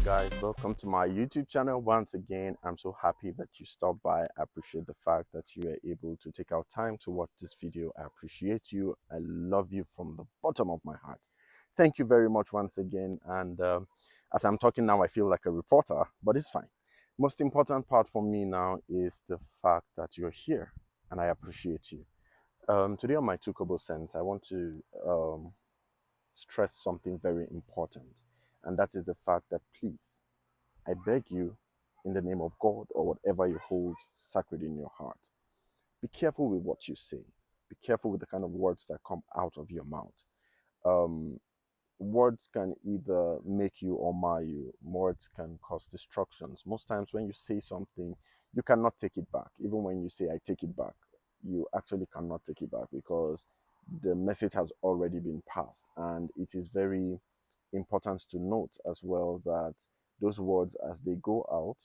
guys, welcome to my YouTube channel once again. I'm so happy that you stopped by. I appreciate the fact that you are able to take out time to watch this video. I appreciate you. I love you from the bottom of my heart. Thank you very much once again. And as I'm talking now, I feel like a reporter, but it's fine. Most important part for me now is the fact that you're here, and I appreciate you. Today on my Tukobo Sense, I want to stress something very important, and that is the fact that please, I beg you, in the name of God or whatever you hold sacred in your heart, be careful with what you say. Be careful with the kind of words that come out of your mouth. Um, Words can either make you or mar you. Words can cause destructions. Most times when you say something, you cannot take it back. Even when you say, I take it back, you actually cannot take it back because the message has already been passed. And it is very important to note as well that those words, as they go out,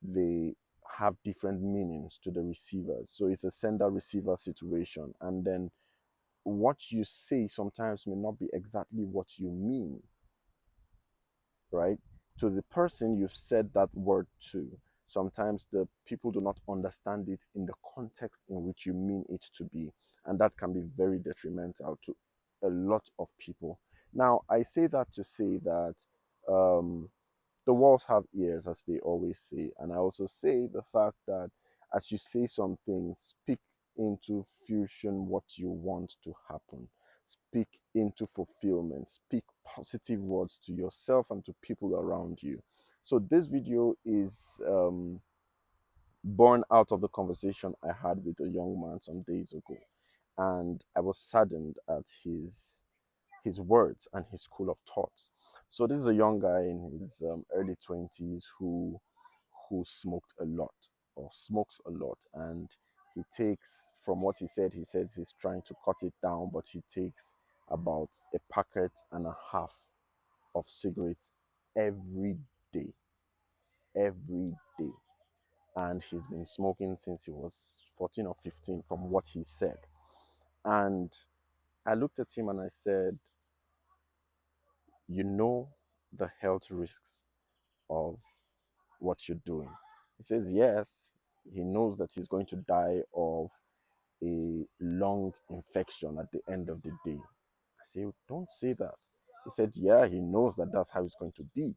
they have different meanings to the receivers. So it's a sender receiver situation. And then what you say sometimes may not be exactly what you mean, right? To the person you've said that word to, sometimes the people do not understand it in the context in which you mean it to be. And that can be very detrimental to a lot of people. Now, I say that to say that um, the walls have ears, as they always say. And I also say the fact that as you say something, speak into fusion what you want to happen. Speak into fulfillment. Speak positive words to yourself and to people around you. So this video is born out of the conversation I had with a young man some days ago. And I was saddened at his words and his school of thoughts. So this is a young guy in his early 20s who smoked a lot or smokes a lot, and he takes, from what he says he's trying to cut it down, but he takes about a packet and a half of cigarettes every day, every day. And he's been smoking since he was 14 or 15 from what he said. And I looked at him and I said, you know the health risks of what you're doing? He says, yes, he knows that he's going to die of a lung infection at the end of the day. I say, don't say that. He said, yeah, he knows that that's how it's going to be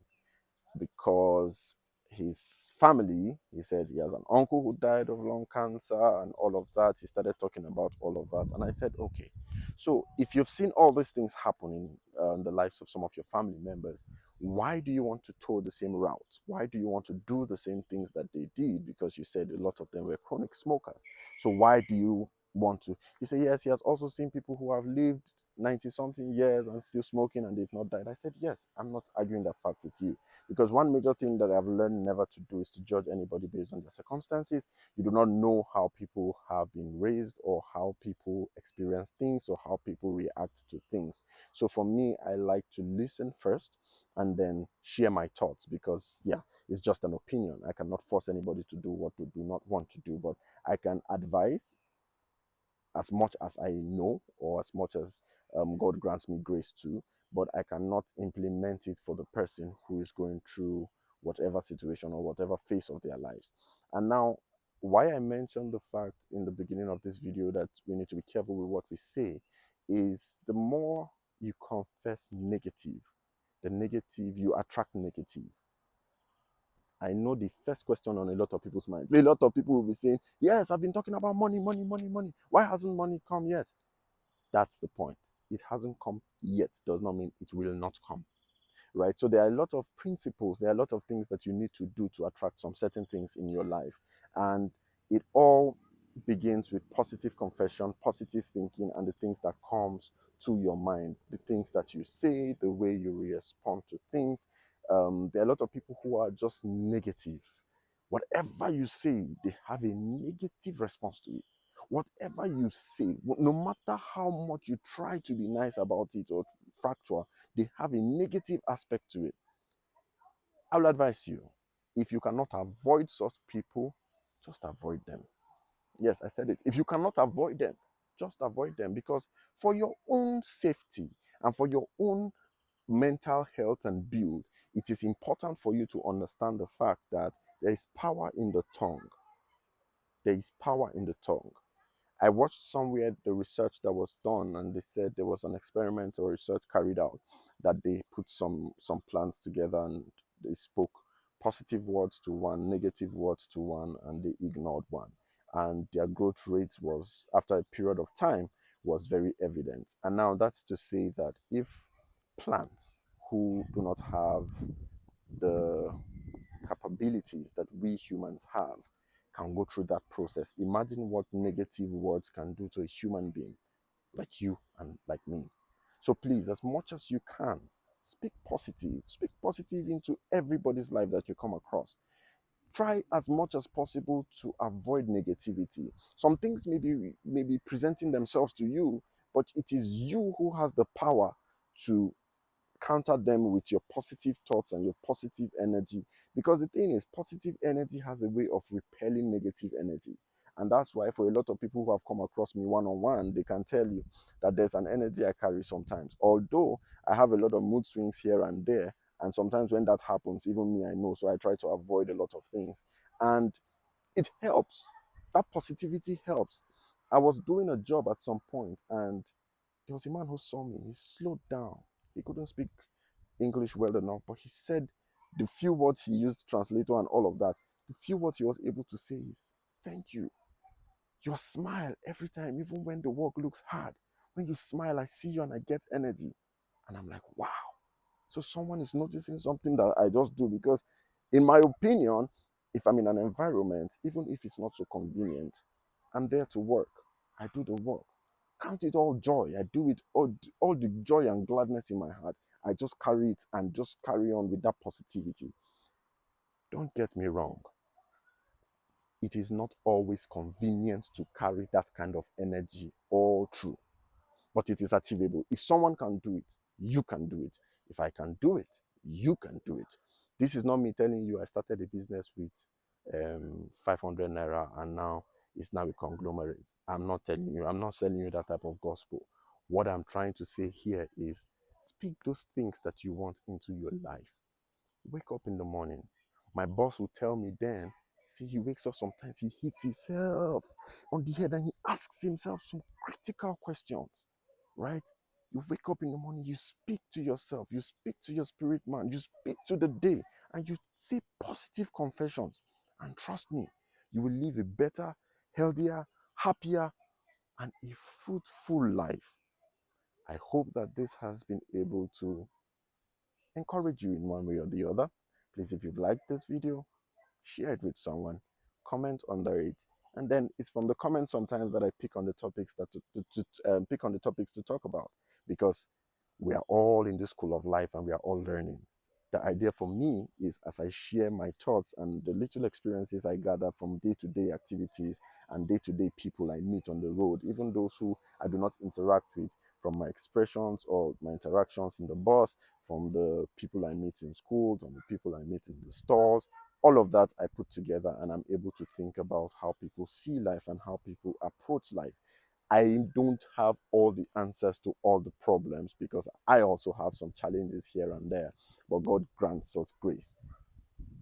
because his family, he said he has an uncle who died of lung cancer and all of that. He started talking about all of that. And I said, okay, so if you've seen all these things happening in the lives of some of your family members, why do you want to tour the same routes? Why do you want to do the same things that they did? Because you said a lot of them were chronic smokers. So why do you want to? He said, yes, he has also seen people who have lived 90 something years and still smoking and they've not died. I said, yes, I'm not arguing that fact with you. Because one major thing that I've learned never to do is to judge anybody based on their circumstances. You do not know how people have been raised or how people experience things or how people react to things. So for me, I like to listen first and then share my thoughts because, yeah, it's just an opinion. I cannot force anybody to do what to do not want to do, but I can advise as much as I know or as much as God grants me grace to, but I cannot implement it for the person who is going through whatever situation or whatever phase of their lives. And now, why I mentioned the fact in the beginning of this video that we need to be careful with what we say is the more you confess negative, the negative, you attract negative. I know the first question on a lot of people's minds. A lot of people will be saying, yes, I've been talking about money, money, money, money. Why hasn't money come yet? That's the point. It hasn't come yet does not mean it will not come, right? So there are a lot of principles, there are a lot of things that you need to do to attract some certain things in your life. And it all begins with positive confession, positive thinking, and the things that comes to your mind, the things that you say, the way you respond to things. There are a lot of people who are just negative. Whatever you say, they have a negative response to it. Whatever you say, no matter how much you try to be nice about it or factual, they have a negative aspect to it. I will advise you, if you cannot avoid such people, just avoid them. Yes, I said it. If you cannot avoid them, just avoid them because for your own safety and for your own mental health and build, it is important for you to understand the fact that there is power in the tongue. There is power in the tongue. I watched somewhere the research that was done, and they said there was an experiment or research carried out that they put some plants together and they spoke positive words to one, negative words to one, and they ignored one. And their growth rate was, after a period of time, was very evident. And now that's to say that if plants who do not have the capabilities that we humans have can go through that process. Imagine what negative words can do to a human being like you and like me. So please, as much as you can, speak positive into everybody's life that you come across. Try as much as possible to avoid negativity. Some things may be presenting themselves to you, but it is you who has the power to counter them with your positive thoughts and your positive energy. Because the thing is, positive energy has a way of repelling negative energy. And that's why, for a lot of people who have come across me one on one, they can tell you that there's an energy I carry sometimes. Although I have a lot of mood swings here and there, and sometimes when that happens, even me, I know. So I try to avoid a lot of things. And it helps. That positivity helps. I was doing a job at some point, and there was a man who saw me. He slowed down. He couldn't speak English well enough, but he said the few words he used, translator and all of that, the few words he was able to say is, "Thank you. Your smile every time, even when the work looks hard. When you smile, I see you and I get energy." And I'm like, wow. So someone is noticing something that I just do because, in my opinion, if I'm in an environment, even if it's not so convenient, I'm there to work. I do the work. Count it all joy. I do it all the joy and gladness in my heart. I just carry it and just carry on with that positivity. Don't get me wrong. It is not always convenient to carry that kind of energy all through, but it is achievable. If someone can do it, you can do it. If I can do it, you can do it. This is not me telling you I started a business with 500 naira and now it's now a conglomerate. I'm not telling you, I'm not selling you that type of gospel. What I'm trying to say here is speak those things that you want into your life. Wake up in the morning. My boss will tell me then, see, he wakes up sometimes, he hits himself on the head and he asks himself some critical questions, right? You wake up in the morning, you speak to yourself, you speak to your spirit man, you speak to the day, and you say positive confessions. And trust me, you will live a better, healthier, happier, and a fruitful life. I hope that this has been able to encourage you in one way or the other. Please, if you've liked this video, share it with someone, comment under it, and then it's from the comments sometimes that I pick on the topics pick on the topics to talk about, because we are all in this school of life and we are all learning. The idea for me is, as I share my thoughts and the little experiences I gather from day-to-day activities and day-to-day people I meet on the road, even those who I do not interact with, from my expressions or my interactions in the bus, from the people I meet in schools, and the people I meet in the stores, all of that I put together, and I'm able to think about how people see life and how people approach life. I don't have all the answers to all the problems because I also have some challenges here and there, but God grants us grace.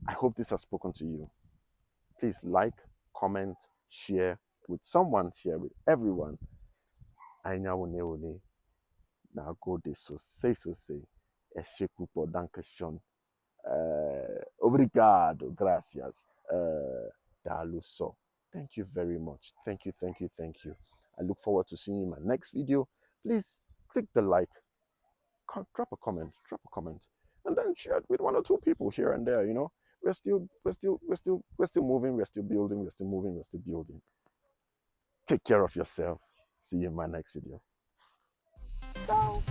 I hope this has spoken to you. Please like, comment, share with someone, share with everyone. Aina one one na go de so say. Esheku por dankeschön. Obrigado, gracias. Daluso. Thank you very much. Thank you, thank you, thank you. I look forward to seeing you in my next video. Please click the like, drop a comment, and then share it with one or two people here and there. You know, we're still moving, we're still building, we're still moving, we're still building. Take care of yourself. See you in my next video. Ciao.